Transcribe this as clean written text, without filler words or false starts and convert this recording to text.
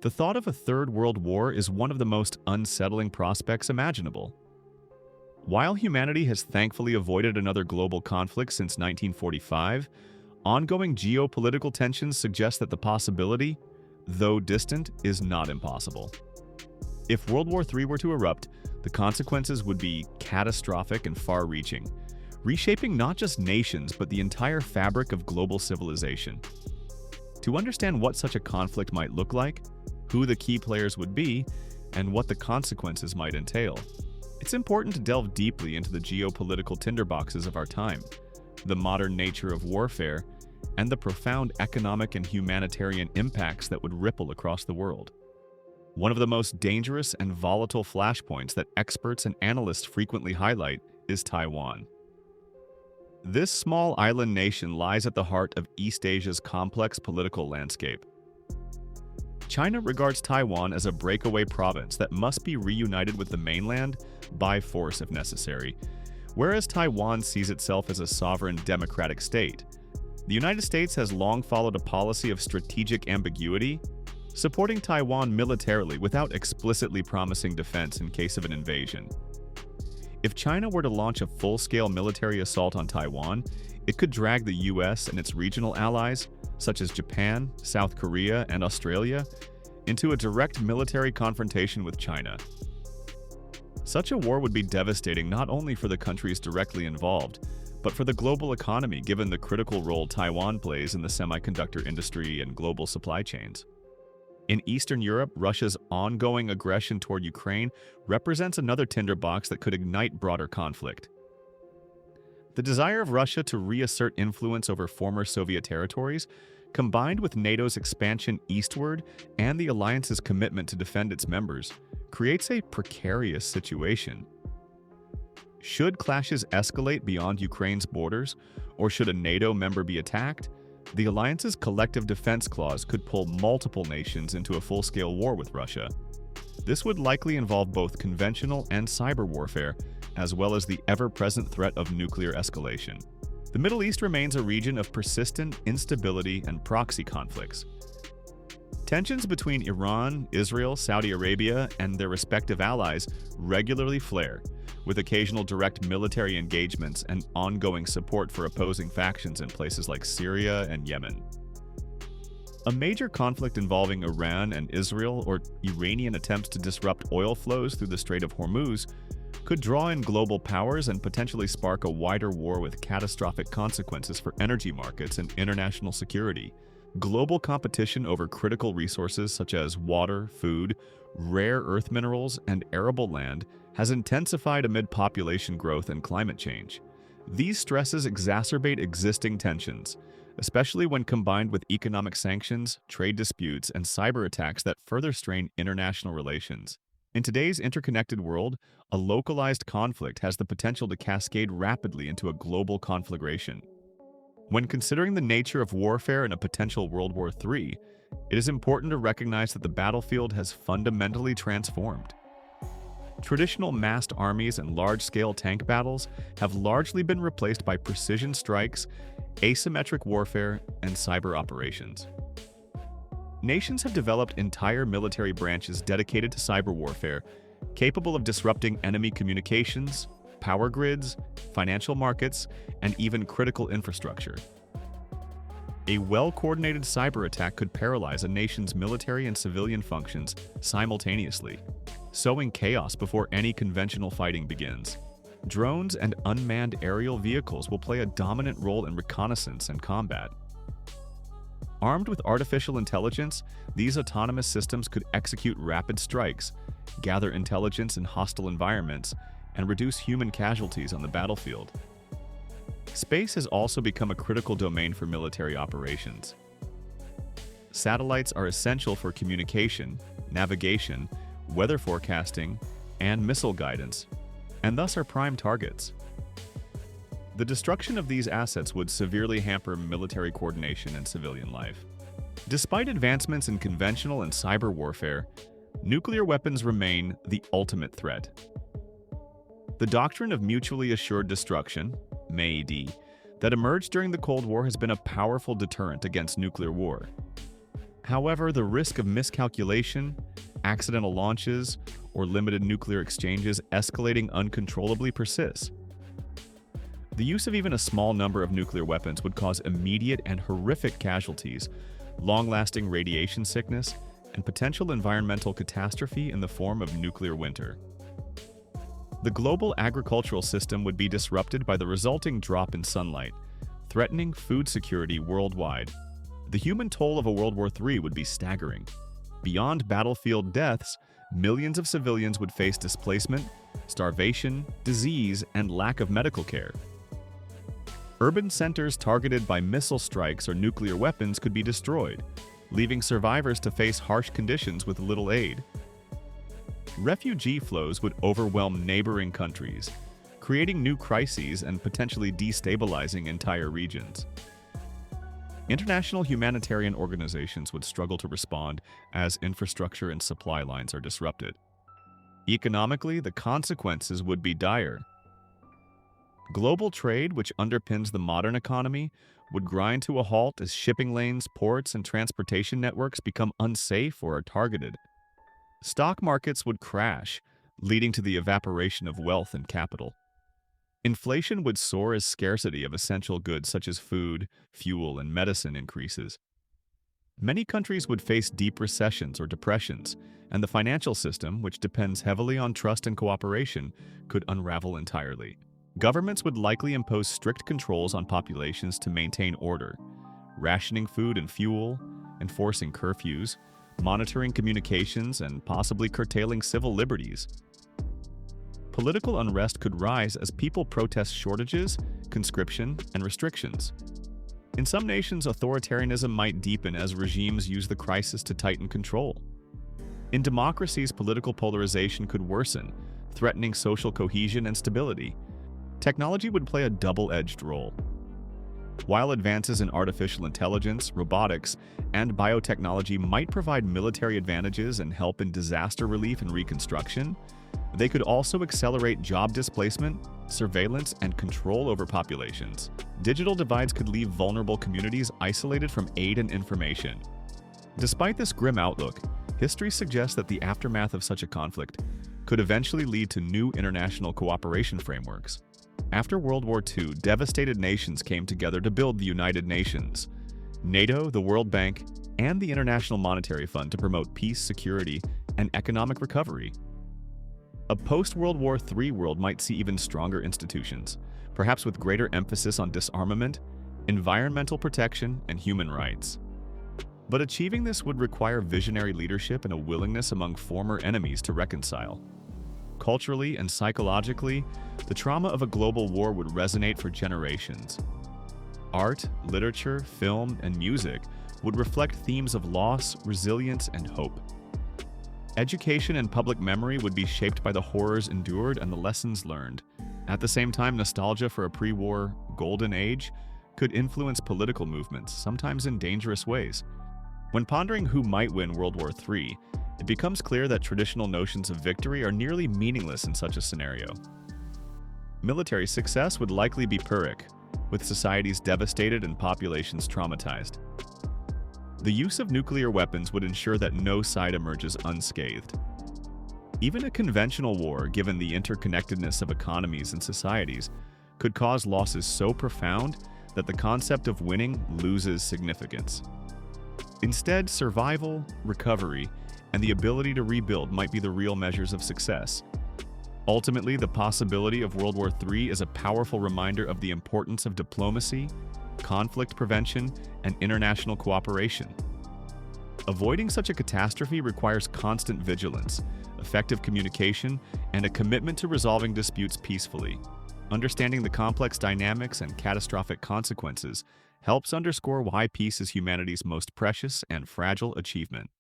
The thought of a third world war is one of the most unsettling prospects imaginable. While humanity has thankfully avoided another global conflict since 1945, ongoing geopolitical tensions suggest that the possibility, though distant, is not impossible. If World War III were to erupt, the consequences would be catastrophic and far-reaching, reshaping not just nations but the entire fabric of global civilization. To understand what such a conflict might look like, who the key players would be, and what the consequences might entail, it's important to delve deeply into the geopolitical tinderboxes of our time, the modern nature of warfare, and the profound economic and humanitarian impacts that would ripple across the world. One of the most dangerous and volatile flashpoints that experts and analysts frequently highlight is Taiwan. This small island nation lies at the heart of East Asia's complex political landscape. China regards Taiwan as a breakaway province that must be reunited with the mainland by force if necessary, whereas Taiwan sees itself as a sovereign democratic state. The United States has long followed a policy of strategic ambiguity, supporting Taiwan militarily without explicitly promising defense in case of an invasion. If China were to launch a full-scale military assault on Taiwan, it could drag the US and its regional allies, such as Japan, South Korea, and Australia, into a direct military confrontation with China. Such a war would be devastating not only for the countries directly involved, but for the global economy given the critical role Taiwan plays in the semiconductor industry and global supply chains. In Eastern Europe, Russia's ongoing aggression toward Ukraine represents another tinderbox that could ignite broader conflict. The desire of Russia to reassert influence over former Soviet territories, combined with NATO's expansion eastward and the alliance's commitment to defend its members, creates a precarious situation. Should clashes escalate beyond Ukraine's borders, or should a NATO member be attacked, the alliance's collective defense clause could pull multiple nations into a full-scale war with Russia. This would likely involve both conventional and cyber warfare, as well as the ever-present threat of nuclear escalation. The Middle East remains a region of persistent instability and proxy conflicts. Tensions between Iran, Israel, Saudi Arabia, and their respective allies regularly flare, with occasional direct military engagements and ongoing support for opposing factions in places like Syria and Yemen. A major conflict involving Iran and Israel, or Iranian attempts to disrupt oil flows through the Strait of Hormuz, could draw in global powers and potentially spark a wider war with catastrophic consequences for energy markets and international security. Global competition over critical resources such as water, food, rare earth minerals, and arable land has intensified amid population growth and climate change. These stresses exacerbate existing tensions, especially when combined with economic sanctions, trade disputes, and cyber attacks that further strain international relations. In today's interconnected world, a localized conflict has the potential to cascade rapidly into a global conflagration. When considering the nature of warfare in a potential World War III, it is important to recognize that the battlefield has fundamentally transformed. Traditional massed armies and large-scale tank battles have largely been replaced by precision strikes, asymmetric warfare, and cyber operations. Nations have developed entire military branches dedicated to cyber warfare, capable of disrupting enemy communications, power grids, financial markets, and even critical infrastructure. A well-coordinated cyber attack could paralyze a nation's military and civilian functions simultaneously, sowing chaos before any conventional fighting begins. Drones and unmanned aerial vehicles will play a dominant role in reconnaissance and combat. Armed with artificial intelligence, these autonomous systems could execute rapid strikes, gather intelligence in hostile environments, and reduce human casualties on the battlefield. Space has also become a critical domain for military operations. Satellites are essential for communication, navigation, weather forecasting, and missile guidance, and thus are prime targets. The destruction of these assets would severely hamper military coordination and civilian life. Despite advancements in conventional and cyber warfare, nuclear weapons remain the ultimate threat. The doctrine of mutually assured destruction, MAD, that emerged during the Cold War has been a powerful deterrent against nuclear war. However, the risk of miscalculation, accidental launches, or limited nuclear exchanges escalating uncontrollably persists. The use of even a small number of nuclear weapons would cause immediate and horrific casualties, long-lasting radiation sickness, and potential environmental catastrophe in the form of nuclear winter. The global agricultural system would be disrupted by the resulting drop in sunlight, threatening food security worldwide. The human toll of a World War III would be staggering. Beyond battlefield deaths, millions of civilians would face displacement, starvation, disease, and lack of medical care. Urban centers targeted by missile strikes or nuclear weapons could be destroyed, leaving survivors to face harsh conditions with little aid. Refugee flows would overwhelm neighboring countries, creating new crises and potentially destabilizing entire regions. International humanitarian organizations would struggle to respond as infrastructure and supply lines are disrupted. Economically, the consequences would be dire. Global trade, which underpins the modern economy, would grind to a halt as shipping lanes, ports, and transportation networks become unsafe or are targeted. Stock markets would crash, leading to the evaporation of wealth and capital. Inflation would soar as scarcity of essential goods such as food, fuel, and medicine increases. Many countries would face deep recessions or depressions, and the financial system, which depends heavily on trust and cooperation, could unravel entirely. Governments would likely impose strict controls on populations to maintain order, rationing food and fuel, enforcing curfews, monitoring communications, and possibly curtailing civil liberties. Political unrest could rise as people protest shortages, conscription, and restrictions. In some nations, authoritarianism might deepen as regimes use the crisis to tighten control. In democracies, political polarization could worsen, threatening social cohesion and stability. Technology would play a double-edged role. While advances in artificial intelligence, robotics, and biotechnology might provide military advantages and help in disaster relief and reconstruction, they could also accelerate job displacement, surveillance, and control over populations. Digital divides could leave vulnerable communities isolated from aid and information. Despite this grim outlook, history suggests that the aftermath of such a conflict could eventually lead to new international cooperation frameworks. After World War II, devastated nations came together to build the United Nations, NATO, the World Bank, and the International Monetary Fund to promote peace, security, and economic recovery. A post-World War III world might see even stronger institutions, perhaps with greater emphasis on disarmament, environmental protection, and human rights. But achieving this would require visionary leadership and a willingness among former enemies to reconcile. Culturally and psychologically, the trauma of a global war would resonate for generations. Art, literature, film, and music would reflect themes of loss, resilience, and hope. Education and public memory would be shaped by the horrors endured and the lessons learned. At the same time, nostalgia for a pre-war golden age could influence political movements, sometimes in dangerous ways. When pondering who might win World War III, it becomes clear that traditional notions of victory are nearly meaningless in such a scenario. Military success would likely be Pyrrhic, with societies devastated and populations traumatized. The use of nuclear weapons would ensure that no side emerges unscathed. Even a conventional war, given the interconnectedness of economies and societies, could cause losses so profound that the concept of winning loses significance. Instead, survival, recovery, and the ability to rebuild might be the real measures of success. Ultimately, the possibility of World War III is a powerful reminder of the importance of diplomacy, conflict prevention, and international cooperation. Avoiding such a catastrophe requires constant vigilance, effective communication, and a commitment to resolving disputes peacefully. Understanding the complex dynamics and catastrophic consequences helps underscore why peace is humanity's most precious and fragile achievement.